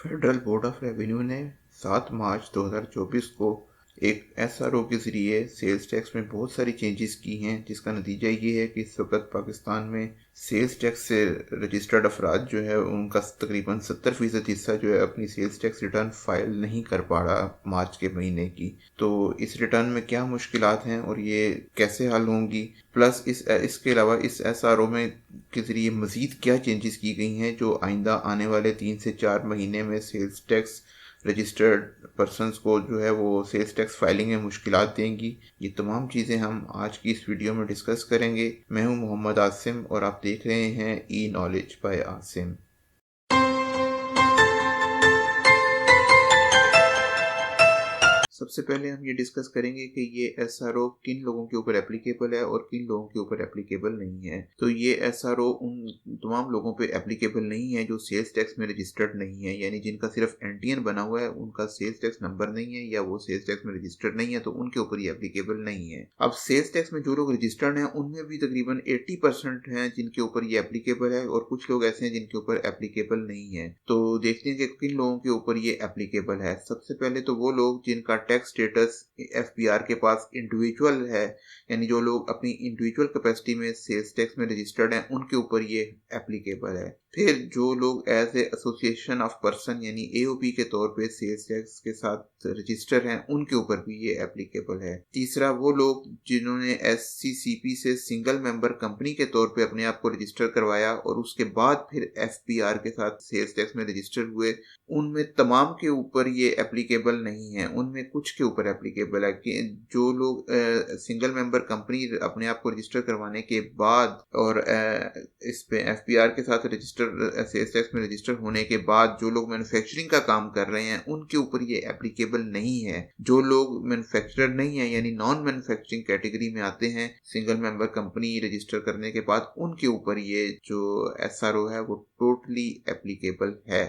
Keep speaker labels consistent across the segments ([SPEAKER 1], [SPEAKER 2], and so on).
[SPEAKER 1] Federal board of revenue ने 7 मार्च 2024 को एक एसआरओ के ज़रिए सेल्स टैक्स में बहुत सारी चेंजेस की हैं, जिसका नतीजा ये है कि इस वक्त पाकिस्तान में सेल्स टैक्स से रजिस्टर्ड अफराद जो है उनका तकरीबन 70% हिस्सा जो है अपनी सेल्स टैक्स रिटर्न फाइल नहीं कर पा रहा मार्च के महीने की। तो इस रिटर्न में क्या मुश्किलात हैं और ये कैसे हल होंगी, प्लस इसके अलावा इस एसआरओ में के ज़रिए मज़ीद क्या चेंजेस की गई हैं जो आइंदा आने वाले 3 से 4 महीने में सेल्स टैक्स रजिस्टर्ड पर्सनस को जो है वो सेल्स टैक्स फाइलिंग में मुश्किलात देंगी। ये तमाम चीज़ें हम आज की इस वीडियो में डिस्कस करेंगे। मैं हूं मोहम्मद आसिम और आप देख रहे हैं ई नॉलेज बाय आसिम। सबसे पहले हम ये डिस्कस करेंगे कि ये एसआरओ किन लोगों के ऊपर एप्लीकेबल है और किन लोगों के ऊपर एप्लीकेबल नहीं है। तो ये एसआरओ उन तमाम लोगों पे एप्लीकेबल नहीं है जो सेल्स टैक्स में रजिस्टर्ड नहीं है, यानी जिनका सिर्फ एनटीएन बना हुआ है, उनका सेल्स टैक्स नंबर नहीं है या वो सेल्स टैक्स में रजिस्टर्ड नहीं है, तो उनके ऊपर ये एप्लीकेबल नहीं है। अब सेल्स टैक्स में जो लोग रजिस्टर्ड हैं उनमें भी तकरीबन 80% हैं जिनके ऊपर ये एप्लीकेबल है और कुछ लोग ऐसे हैं जिनके ऊपर एप्लीकेबल नहीं है। तो देखते हैं कि किन लोगों के ऊपर ये एप्लीकेबल है। सबसे पहले तो वो लोग जिनका टैक्स स्टेटस एफपीआर के पास इंडिविजुअल है, यानी जो लोग अपनी इंडिविजुअल कैपेसिटी में सेल्स टैक्स में रजिस्टर्ड हैं उनके ऊपर ये एप्लीकेबल है। फिर जो लोग as a association of person यानी एओपी के तौर पे सेल्स टैक्स के साथ रजिस्टर हैं उनके ऊपर भी ये एप्लीकेबल है। तीसरा वो लोग जिन्होंने एससीसीपी से सिंगल मेंबर कंपनी के तौर पे अपने आप को रजिस्टर करवाया और उसके बाद फिर एफपीआर के साथ सेल्स टैक्स में रजिस्टर हुए, उनमें तमाम के ऊपर ये एप्लीकेबल नहीं है। उनमें कुछ के ऊपर एप्लीकेबल है कि जो लोग सिंगल मेंबर कंपनी अपने आप को रजिस्टर करवाने के बाद और इस पे एफपीआर के साथ रजिस्टर सेल्स टैक्स में रजिस्टर होने के बाद जो लोग मैन्युफैक्चरिंग का काम कर रहे हैं उनके ऊपर ये एप्लीकेबल नहीं है। जो लोग मैन्युफैक्चरर नहीं है यानी नॉन मैन्युफैक्चरिंग कैटेगरी में आते हैं सिंगल मेंबर कंपनी रजिस्टर करने के बाद, उनके ऊपर ये जो एसआरओ है वो टोटली एप्लीकेबल है।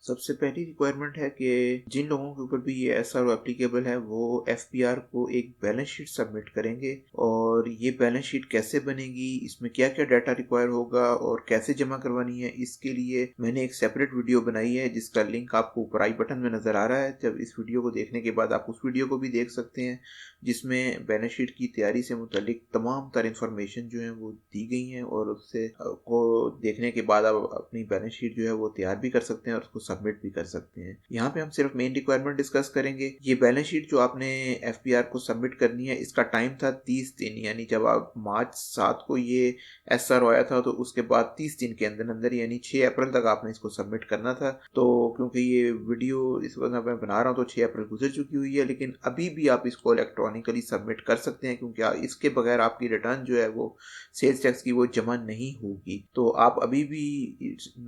[SPEAKER 1] सबसे पहली रिक्वायरमेंट है कि जिन लोगों के ऊपर भी ये एसआरओ एप्लीकेबल है वो एफपीआर को एक बैलेंस शीट सबमिट करेंगे। और ये बैलेंस शीट कैसे बनेगी, इसमें क्या क्या डाटा रिक्वायर होगा और कैसे जमा करवानी है, इसके लिए मैंने एक सेपरेट वीडियो बनाई है जिसका लिंक आपको ऊपर आई बटन में नज़र आ रहा है। जब इस वीडियो को देखने के बाद आप उस वीडियो को भी देख सकते हैं जिसमें बैलेंस शीट की तैयारी से मुतालिक तमाम तर इंफॉर्मेशन जो है वो दी गई हैं और उससे को देखने के बाद आप अपनी बैलेंस शीट जो है वो तैयार भी कर सकते हैं और उसको सबमिट भी कर सकते हैं। यहाँ पे हम सिर्फ मेन रिक्वायरमेंट डिस्कस करेंगे। ये बैलेंस शीट जो आपने एफपीआर को सबमिट करनी है इसका टाइम था 30 दिन, यानी जब आप मार्च 7 को ये एसआर आया था तो उसके बाद 30 दिन के अंदर अंदर यानी 6 अप्रैल तक आपने इसको सबमिट करना था। तो क्योंकि ये वीडियो इस वक्त मैं बना रहा हूँ तो 6 अप्रैल गुजर चुकी हुई है, लेकिन अभी भी आप इसको इलेक्ट्रॉनिकली सबमिट कर सकते हैं क्योंकि इसके बगैर आपकी रिटर्न जो है वो सेल्स टैक्स की वो जमा नहीं होगी। तो आप अभी भी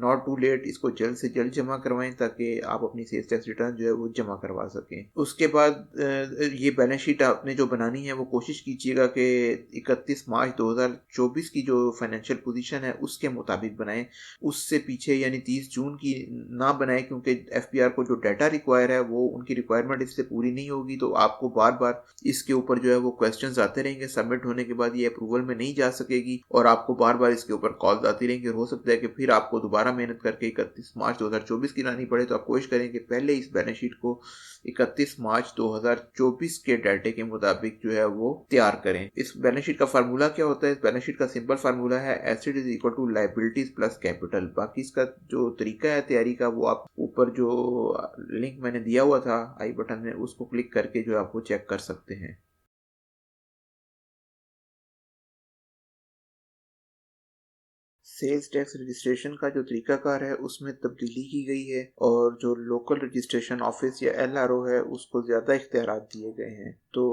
[SPEAKER 1] नॉट टू लेट इसको जल्द से जल्द जमा करवाएं ताकि आप अपनी सेल्स टैक्स रिटर्न जो है वो जमा करवा सकें। उसके बाद ये बैलेंस शीट आपने जो बनानी है वो कोशिश कीजिएगा कि 31 मार्च 2024 की जो फाइनेंशियल पोजीशन है उसके मुताबिक बनाएं, उससे पीछे यानी 30 जून की ना बनाएं, क्योंकि एफपीआर को जो डाटा रिक्वायर है वो उनकी रिक्वायरमेंट इससे पूरी नहीं होगी तो आपको बार बार इसके ऊपर जो है वो क्वेश्चंस आते रहेंगे। सबमिट होने के बाद ये अप्रूवल में नहीं जा सकेगी और आपको बार बार इसके ऊपर कॉल्स आती रहेंगी और हो सकता है कि फिर आपको दोबारा मेहनत करके 31 मार्च 2024 की लानी पड़े। तो आप कोशिश करें कि पहले इस बैलेंस शीट को 31 मार्च 2024 के डाटे के मुताबिक जो है वो तैयार करें। इस बैलेंस शीट का फार्मूला क्या होता है? इस बैलेंस शीट का सिंपल फार्मूला है asset is equal to liabilities plus capital. बाकी इसका जो तरीका है तैयारी का वो आप ऊपर जो लिंक मैंने दिया हुआ था आई बटन में उसको क्लिक करके जो आपको चेक कर सकते हैं। सेल्स टैक्स रजिस्ट्रेशन का जो तरीकाकार है उसमें तब्दीली की गई है और जो लोकल रजिस्ट्रेशन ऑफिस या एलआरओ है उसको ज़्यादा इख्तियारात दिए गए हैं। तो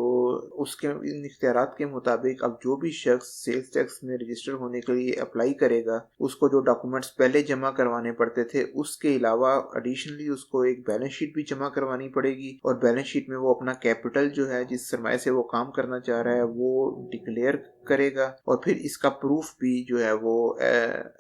[SPEAKER 1] उसके इन इख्तियारात के मुताबिक अब जो भी शख्स सेल्स टैक्स में रजिस्टर होने के लिए अप्लाई करेगा उसको जो डॉक्यूमेंट्स पहले जमा करवाने पड़ते थे उसके अलावा एडिशनली उसको एक बैलेंस शीट भी जमा करवानी पड़ेगी और बैलेंस शीट में वो अपना कैपिटल जो है जिस सरमाए से वो काम करना चाह रहा है वो डिक्लेयर करेगा और फिर इसका प्रूफ भी जो है वो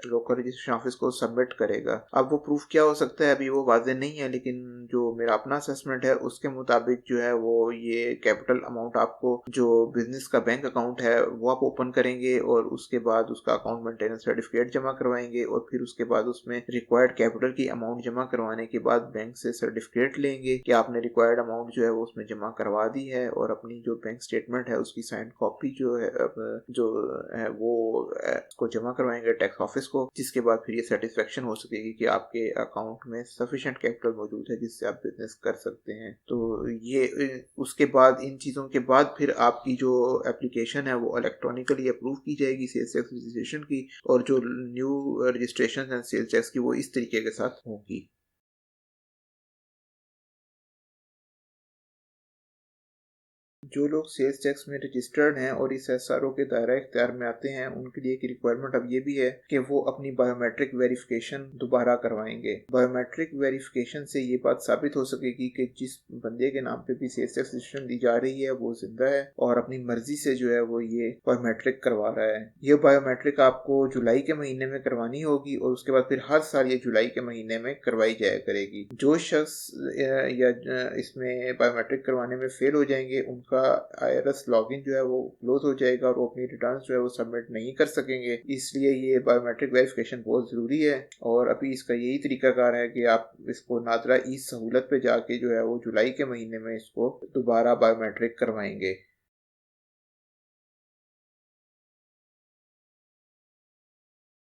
[SPEAKER 1] लोकल रजिस्ट्रेशन ऑफिस को सबमिट करेगा। अब वो प्रूफ क्या हो सकता है अभी वो वाज़ेह नहीं है, लेकिन जो मेरा अपना असेसमेंट है उसके मुताबिक जो है वो ये कैपिटल अमाउंट आपको जो बिजनेस का बैंक अकाउंट है वो आप ओपन करेंगे और उसके बाद उसका अकाउंट मेंटेनेंस सर्टिफिकेट जमा करवाएंगे और फिर उसके बाद उसमें रिक्वायर्ड कैपिटल की अमाउंट जमा करवाने के बाद बैंक से सर्टिफिकेट लेंगे कि आपने रिक्वायर्ड अमाउंट जो है वो उसमें जमा करवा दी है, और अपनी जो बैंक स्टेटमेंट है उसकी साइंड कॉपी जो है वो उसको जमा करवाएंगे टैक्स ऑफिस को, जिसके बाद फिर ये सेटिस्फेक्शन हो सकेगी कि आपके अकाउंट में सफिशिएंट कैपिटल मौजूद है जिससे आप बिजनेस कर सकते हैं। तो ये उसके बाद इन चीज़ों के बाद फिर आपकी जो एप्लीकेशन है वो इलेक्ट्रॉनिकली अप्रूव की जाएगी सेल्स टैक्स रजिस्ट्रेशन की, और जो न्यू रजिस्ट्रेशन है सेल्स टैक्स की वो इस तरीके के साथ होगी। जो लोग सेल्स टैक्स में रजिस्टर्ड हैं और इस एसआरओ के दायरा इख्तियार में आते हैं उनके लिए एक रिक्वायरमेंट अब ये भी है कि वो अपनी बायोमेट्रिक वेरिफिकेशन दोबारा करवाएंगे। बायोमेट्रिक वेरिफिकेशन से ये बात साबित हो सकेगी कि जिस बंदे के नाम पे भी सेल्स टैक्स रजिस्ट्रेशन दी जा रही है वो जिंदा है और अपनी मर्जी से जो है वो ये बायोमेट्रिक करवा रहा है। ये बायोमेट्रिक आपको जुलाई के महीने में करवानी होगी और उसके बाद फिर हर साल ये जुलाई के महीने में करवाई जाया करेगी। जो शख्स या इसमें बायोमेट्रिक करवाने में फेल हो जाएंगे उनका आईआरएस लॉगिन जो है वो क्लोज हो जाएगा और वो अपनी रिटर्न्स जो है वो सबमिट नहीं कर सकेंगे। इसलिए ये बायोमेट्रिक वेरिफिकेशन बहुत ज़रूरी है और अभी इसका यही तरीकाकार है कि आप इसको नादरा ई सहूलत पे जाके जो है वो जुलाई के महीने में इसको दोबारा बायोमेट्रिक करवाएंगे।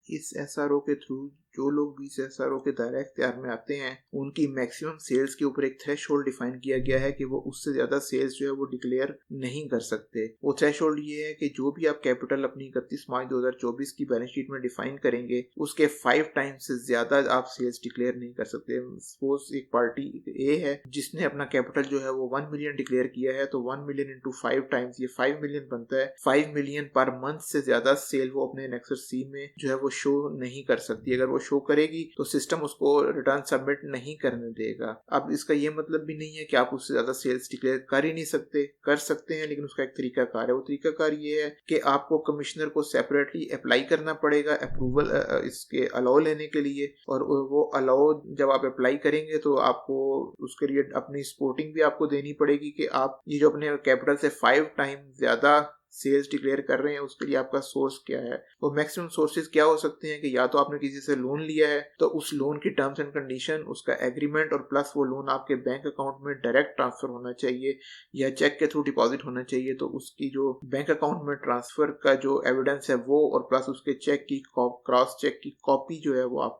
[SPEAKER 1] इस एसआरओ के थ्रू जो लोग भी इस एसआरओ के दायरा इख्तियार में आते हैं उनकी मैक्सिमम सेल्स के ऊपर एक थ्रेशोल्ड डिफाइन किया गया है कि वो उससे ज्यादा सेल्स जो है वो डिक्लेयर नहीं कर सकते। वो थ्रेशोल्ड ये है कि जो भी आप कैपिटल अपनी 31 मार्च 2024 की बैलेंस शीट में डिफाइन करेंगे उसके 5 टाइम्स से ज्यादा आप सेल्स डिक्लेयर नहीं कर सकते। सपोज एक पार्टी ए है जिसने अपना कैपिटल जो है वो 1 मिलियन डिक्लेयर किया है तो 1 मिलियन इंटू 5 टाइम्स ये 5 मिलियन बनता है। 5 मिलियन पर मंथ से ज्यादा सेल वो अपने नेक्सस सी में जो है वो शो नहीं कर सकती। अगर वो शो करेगी तो सिस्टम उसको रिटर्न सबमिट नहीं करने देगा। अब इसका ये मतलब भी नहीं है कि आप उससे ज्यादा सेल्स डिक्लेयर कर ही नहीं सकते, कर सकते हैं, लेकिन उसका एक तरीकाकार है। वो तरीकाकार ये है कि आपको कमिश्नर को सेपरेटली अप्लाई करना पड़ेगा अप्रूवल इसके अलाउ लेने के लिए, और वो अलाउ जब आप अप्लाई करेंगे तो आपको उसके लिए अपनी सपोर्टिंग भी आपको देनी पड़ेगी कि आप ये जो अपने कैपिटल से 5 टाइम ज्यादा सेल्स डिक्लेयर कर रहे हैं उसके लिए आपका सोर्स क्या है। वो मैक्सिमम सोर्सेज क्या हो सकते हैं कि या तो आपने किसी से लोन लिया है तो उस लोन की टर्म्स एंड कंडीशन, उसका एग्रीमेंट और प्लस वो लोन आपके बैंक अकाउंट में डायरेक्ट ट्रांसफर होना चाहिए या चेक के थ्रू डिपॉजिट होना चाहिए, तो उसकी जो बैंक अकाउंट में ट्रांसफर का जो एविडेंस है वो और प्लस उसके चेक की क्रॉस चेक की कॉपी जो है वो आप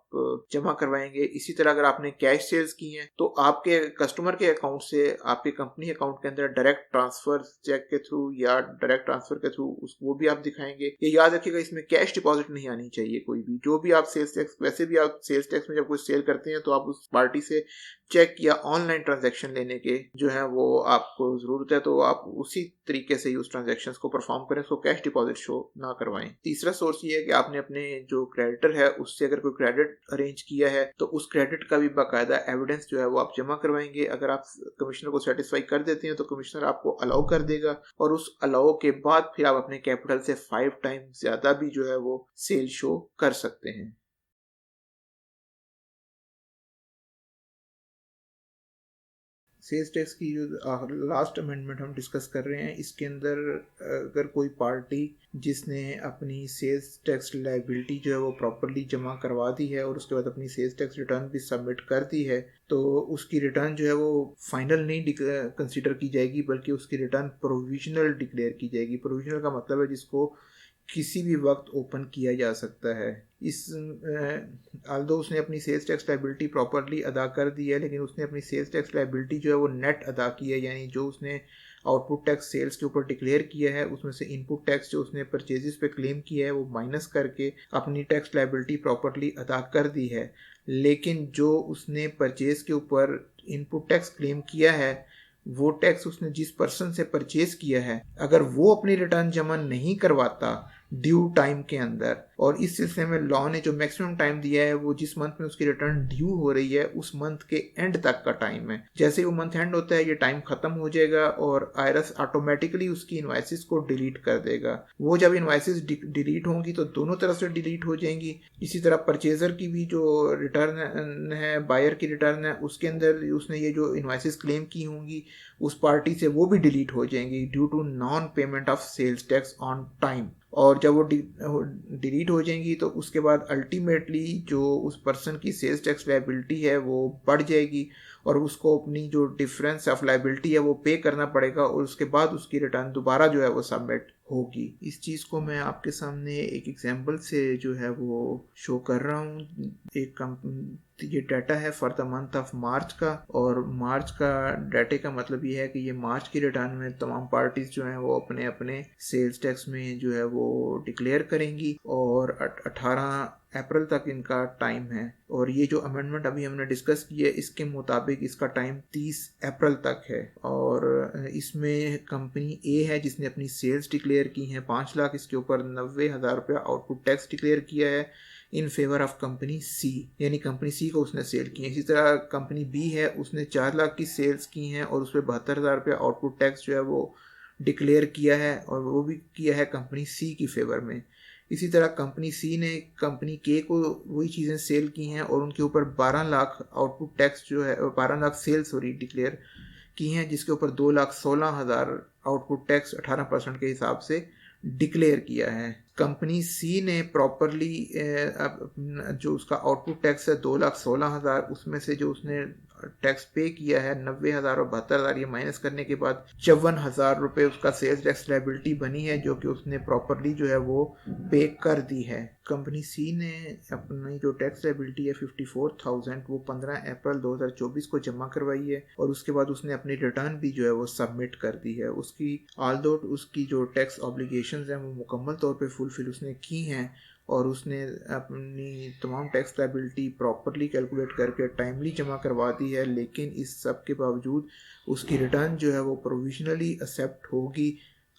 [SPEAKER 1] जमा करवाएंगे। इसी तरह अगर आपने कैश सेल्स की हैं तो आपके कस्टमर के अकाउंट से आपके कंपनी अकाउंट के अंदर डायरेक्ट ट्रांसफर चेक के थ्रू या डायरेक्ट ट्रांसफर के थ्रू वो भी आप दिखाएंगे। ये याद रखिएगा इसमें कैश डिपॉजिट नहीं आनी चाहिए कोई भी। जो भी आप सेल्स टैक्स, वैसे भी आप सेल्स टैक्स में जब कुछ सेल करते हैं तो आप उस पार्टी से चेक या ऑनलाइन ट्रांजैक्शन लेने के जो है वो आपको जरूरत है, तो आप उसी तरीके से उस ट्रांजैक्शंस को परफॉर्म करें, उसको कैश डिपॉजिट शो ना करवाएं। तीसरा सोर्स ये है कि आपने अपने जो क्रेडिटर है उससे अगर कोई क्रेडिट अरेंज किया है तो उस क्रेडिट का भी बाकायदा एविडेंस जो है वो आप जमा करवाएंगे। अगर आप कमिश्नर को सेटिस्फाई कर देते हैं तो कमिश्नर आपको अलाउ कर देगा और उस अलाउ के बाद फिर आप अपने कैपिटल से 5 टाइम ज्यादा भी जो है वो सेल शो कर सकते हैं। सेल्स टैक्स की जो लास्ट अमेंडमेंट हम डिस्कस कर रहे हैं इसके अंदर अगर कोई पार्टी जिसने अपनी सेल्स टैक्स लायबिलिटी जो है वो प्रॉपरली जमा करवा दी है और उसके बाद अपनी सेल्स टैक्स रिटर्न भी सबमिट कर दी है तो उसकी रिटर्न जो है वो फाइनल नहीं कंसीडर की जाएगी बल्कि उसकी रिटर्न प्रोविजनल डिक्लेयर की जाएगी। प्रोविजनल का मतलब है जिसको किसी भी वक्त ओपन किया जा सकता है। इस आल्दो उसने अपनी सेल्स टैक्स लायबिलिटी प्रॉपरली अदा कर दी है लेकिन उसने अपनी सेल्स टैक्स लायबिलिटी जो है वो नेट अदा की है, यानी जो उसने आउटपुट टैक्स सेल्स के ऊपर डिक्लेयर किया है उसमें से इनपुट टैक्स जो उसने परचेजेस पे क्लेम किया है वो माइनस करके अपनी टैक्स लायबिलिटी प्रॉपरली अदा कर दी है। लेकिन जो उसने परचेज के ऊपर इनपुट टैक्स क्लेम किया है वो टैक्स उसने जिस पर्सन से परचेज किया है अगर वो अपनी रिटर्न जमा नहीं करवाता ड्यू टाइम के अंदर। और इस सिलसिले में लॉ ने जो मैक्सिमम टाइम दिया है वो जिस मंथ में उसकी रिटर्न ड्यू हो रही है उस मंथ के एंड तक का टाइम है। जैसे ही वो मंथ एंड होता है ये टाइम खत्म हो जाएगा और आईआरएस ऑटोमेटिकली उसकी इनवाइसेस को डिलीट कर देगा। वो जब इनवाइसेस डिलीट होंगी तो दोनों तरफ से डिलीट हो जाएंगी। इसी तरह परचेजर की भी जो रिटर्न है, बायर की रिटर्न है, उसके अंदर उसने ये जो इनवाइसेस क्लेम की होंगी उस पार्टी से वो भी डिलीट हो जाएंगी due to non payment of sales tax on time. और जब वो डिलीट हो जाएंगी तो उसके बाद अल्टीमेटली जो उस पर्सन की सेल्स टैक्स लायबिलिटी है वो बढ़ जाएगी और उसको अपनी जो डिफरेंस ऑफ लायबिलिटी है वो पे करना पड़ेगा और उसके बाद उसकी रिटर्न दोबारा जो है वो सबमिट होगी। इस चीज़ को मैं आपके सामने एक एग्जांपल से जो है वो शो कर रहा हूँ। ये डाटा है for the month of March का, और मार्च का डाटे का मतलब ये है कि ये मार्च की रिटर्न में तमाम पार्टीज जो हैं वो अपने अपने सेल्स टैक्स में जो है वो डिक्लेयर करेंगी और 18 अप्रैल तक इनका टाइम है। और ये जो अमेंडमेंट अभी हमने डिस्कस की है इसके मुताबिक इसका टाइम 30 अप्रैल तक है। और इसमें कंपनी ए है जिसने अपनी सेल्स डिक्लेयर की हैं 5 लाख, इसके ऊपर 90,000 रुपया आउटपुट टैक्स डिक्लेयर किया है इन फेवर ऑफ कंपनी सी, यानी कंपनी सी को उसने सेल की है। इसी तरह कंपनी बी है उसने 4 लाख की सेल्स की हैं और उस पर 72,000 रुपया आउटपुट टैक्स जो है वो डिक्लेयर किया है और वो भी किया है कंपनी सी की फेवर में। इसी तरह कंपनी सी ने कंपनी के को वही चीज़ें सेल की हैं और उनके ऊपर 12 लाख आउटपुट टैक्स जो है 12 लाख सेल्स सॉरी डिक्लेयर की हैं, जिसके ऊपर 2,16,000 आउटपुट टैक्स 18% के हिसाब से डिक्लेयर किया है। कंपनी सी ने प्रॉपरली जो उसका आउटपुट टैक्स है 2,16,000 उसमें से जो उसने टैक्स पे किया है 90,000 और 72,000 ये माइनस करने के बाद 54,000 रुपये उसका सेल्स टैक्स लायबिलिटी बनी है जो कि उसने प्रॉपरली जो है वो पे कर दी है। कंपनी सी ने अपनी जो टैक्स लायबिलिटी है 54,000 वो 15 अप्रैल 2024 को जमा करवाई है और उसके बाद उसने अपनी रिटर्न भी जो है वो सबमिट कर दी है। उसकी ऑल्दो उसकी जो टैक्स ऑब्लिगेशंस हैं वो मुकम्मल तौर पे फुलफिल उसने की हैं और उसने अपनी तमाम टैक्स लायबिलिटी प्रॉपरली कैलकुलेट करके टाइमली जमा करवा दी है। लेकिन इस सब के बावजूद उसकी रिटर्न जो है वो प्रोविजनली एक्सेप्ट होगी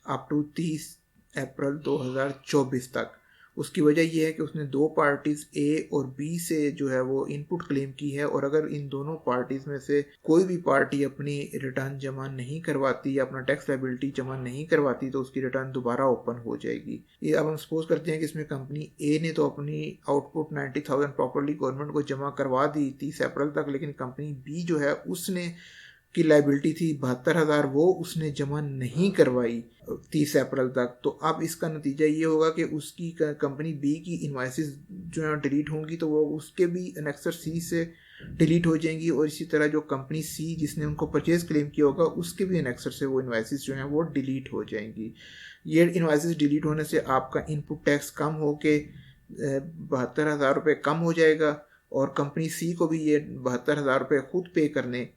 [SPEAKER 1] अप टू 30 अप्रैल 2024 तक। उसकी वजह यह है कि उसने दो पार्टीज़ ए और बी से जो है वो इनपुट क्लेम की है और अगर इन दोनों पार्टीज़ में से कोई भी पार्टी अपनी रिटर्न जमा नहीं करवाती या अपना टैक्स लायबिलिटी जमा नहीं करवाती तो उसकी रिटर्न दोबारा ओपन हो जाएगी। ये अब हम सपोज करते हैं कि इसमें कंपनी ए ने तो अपनी आउटपुट 90,000 प्रॉपरली गवर्नमेंट को जमा करवा दी 30 अप्रैल तक, लेकिन कंपनी बी जो है उसने की लायबिलिटी थी 72,000 वो उसने जमा नहीं करवाई 30 अप्रैल तक। तो अब इसका नतीजा ये होगा कि उसकी कंपनी बी की इनवाइसेस जो है डिलीट होंगी तो वो उसके भी एनेक्सर सी से डिलीट हो जाएंगी और इसी तरह जो कंपनी सी जिसने उनको परचेज क्लेम किया होगा उसके भी एनेक्सर से वो इनवाइसेस जो हैं वो डिलीट हो जाएंगी। ये इनवाइसेस डिलीट होने से आपका इनपुट टैक्स कम हो के 72,000 रुपये कम हो जाएगा और कंपनी सी को भी ये 72,000 रुपये खुद पे करने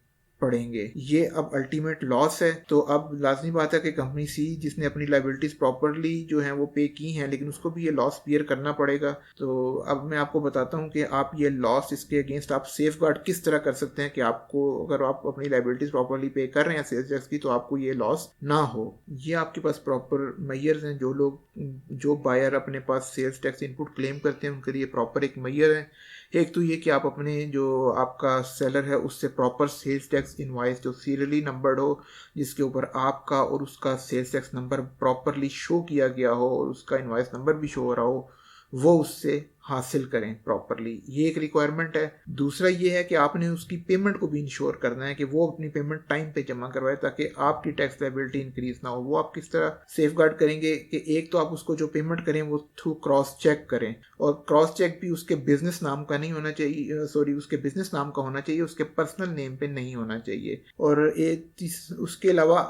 [SPEAKER 1] पड़ेंगे। ये अब अल्टीमेट लॉस है। तो अब लाजमी बात है कि कंपनी सी जिसने अपनी लायबिलिटीज प्रॉपरली जो है वो पे की हैं लेकिन उसको भी ये लॉस बियर करना पड़ेगा। तो अब मैं आपको बताता हूँ कि आप ये लॉस इसके अगेंस्ट आप सेफ गार्ड किस तरह कर सकते हैं कि आपको अगर आप अपनी लायबिलिटीज प्रॉपरली पे कर रहे हैं सेल्स टैक्स की तो आपको ये लॉस ना हो। ये आपके पास प्रॉपर मेजर्स हैं। जो बायर अपने पास सेल्स टैक्स इनपुट क्लेम करते हैं उनके लिए प्रॉपर एक मेजर है। एक तो ये कि आप अपने जो आपका सेलर है उससे प्रॉपर सेल्स टैक्स इनवाइस जो सीरियली नंबर्ड हो जिसके ऊपर आपका और उसका sales tax number properly show किया गया हो और उसका इनवाइस नंबर भी शो हो रहा हो वो उससे हासिल करें प्रॉपरली। ये एक रिक्वायरमेंट है। दूसरा ये है कि आपने उसकी पेमेंट को भी इंश्योर करना है कि वो अपनी पेमेंट टाइम पे जमा करवाए ताकि आपकी टैक्स लायबिलिटी इंक्रीज ना हो। वो आप किस तरह सेफ गार्ड करेंगे कि एक तो आप उसको जो पेमेंट करें वो थ्रू क्रॉस चेक करें और क्रॉस चेक भी उसके बिजनेस नाम का नहीं होना चाहिए, उसके बिजनेस नाम का होना चाहिए, उसके पर्सनल नेम पे नहीं होना चाहिए। और उसके अलावा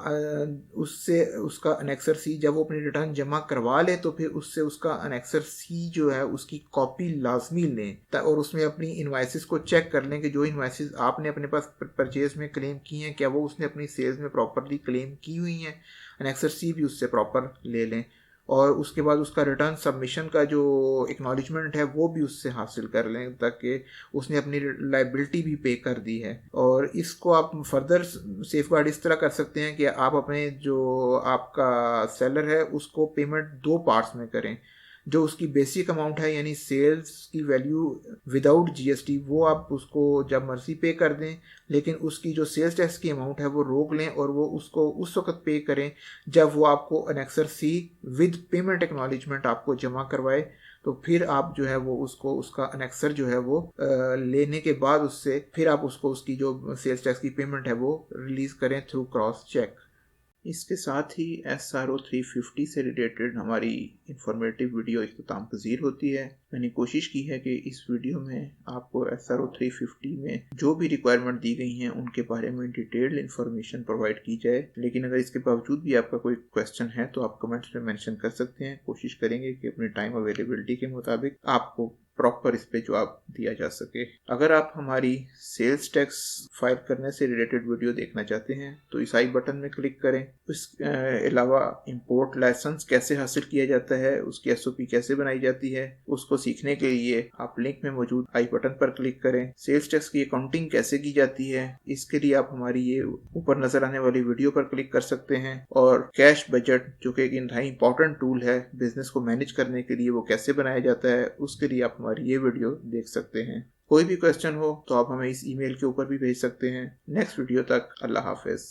[SPEAKER 1] उससे उसका अनेक्सर सी जब वो अपनी रिटर्न जमा करवा ले तो फिर उससे उसका अनेक्सर सी जो है उसकी कॉपी लाजमी लें और उसमें अपनी इनवाइसेस को चेक कर लें कि जो इनवाइसेस आपने अपने पास परचेज में क्लेम की हैं क्या वो उसने अपनी सेल्स में प्रॉपरली क्लेम की हुई हैं। अनेक्सर सी भी उससे प्रॉपर ले लें और उसके बाद उसका रिटर्न सबमिशन का जो एक्नॉलेजमेंट है वो भी उससे हासिल कर लें ताकि उसने अपनी लायबिलिटी भी पे कर दी है। और इसको आप फर्दर सेफ गार्ड इस तरह कर सकते हैं कि आप अपने जो आपका सेलर है उसको पेमेंट 2 पार्ट्स में करें। जो उसकी बेसिक अमाउंट है यानी सेल्स की वैल्यू विदाउट जीएसटी वो आप उसको जब मर्जी पे कर दें, लेकिन उसकी जो सेल्स टैक्स की अमाउंट है वो रोक लें और वो उसको उस वक्त पे करें जब वो आपको annexure C with payment acknowledgement आपको जमा करवाए। तो फिर आप जो है वो उसको उसका अनेक्सर जो है वो लेने के बाद उससे फिर आप उसको उसकी जो सेल्स टैक्स की पेमेंट है वो रिलीज करें थ्रू क्रॉस चेक। इसके साथ ही SRO 350 से रिलेटेड हमारी इंफॉर्मेटिव वीडियो इख्तिताम पजीर होती है। मैंने कोशिश की है कि इस वीडियो में आपको SRO 350 में जो भी रिक्वायरमेंट दी गई हैं उनके बारे में डिटेल्ड इंफॉर्मेशन प्रोवाइड की जाए, लेकिन अगर इसके बावजूद भी आपका कोई क्वेश्चन है तो आप कमेंट्स में मेंशन कर सकते हैं। कोशिश करेंगे कि अपने टाइम अवेलेबिलिटी के मुताबिक आपको प्रॉपर इस पे जवाब दिया जा सके। अगर आप हमारी सेल्स टैक्स फाइल करने से रिलेटेड वीडियो देखना चाहते हैं तो इस आई बटन में क्लिक करें। इसके अलावा इंपोर्ट लाइसेंस कैसे हासिल किया जाता है, उसकी एसओपी कैसे बनाई जाती है, उसको सीखने के लिए आप लिंक में मौजूद आई बटन पर क्लिक करें। सेल्स टैक्स की अकाउंटिंग कैसे की जाती है इसके लिए आप हमारी ये ऊपर नजर आने वाली वीडियो पर क्लिक कर सकते हैं। और कैश बजट जो कि एक इंतहाई इंपॉर्टेंट टूल है बिजनेस को मैनेज करने के लिए, वो कैसे बनाया जाता है उसके लिए आप हमारी ये वीडियो देख सकते हैं। कोई भी क्वेश्चन हो तो आप हमें इस ईमेल के ऊपर भी भेज सकते हैं। नेक्स्ट वीडियो तक अल्लाह हाफिज।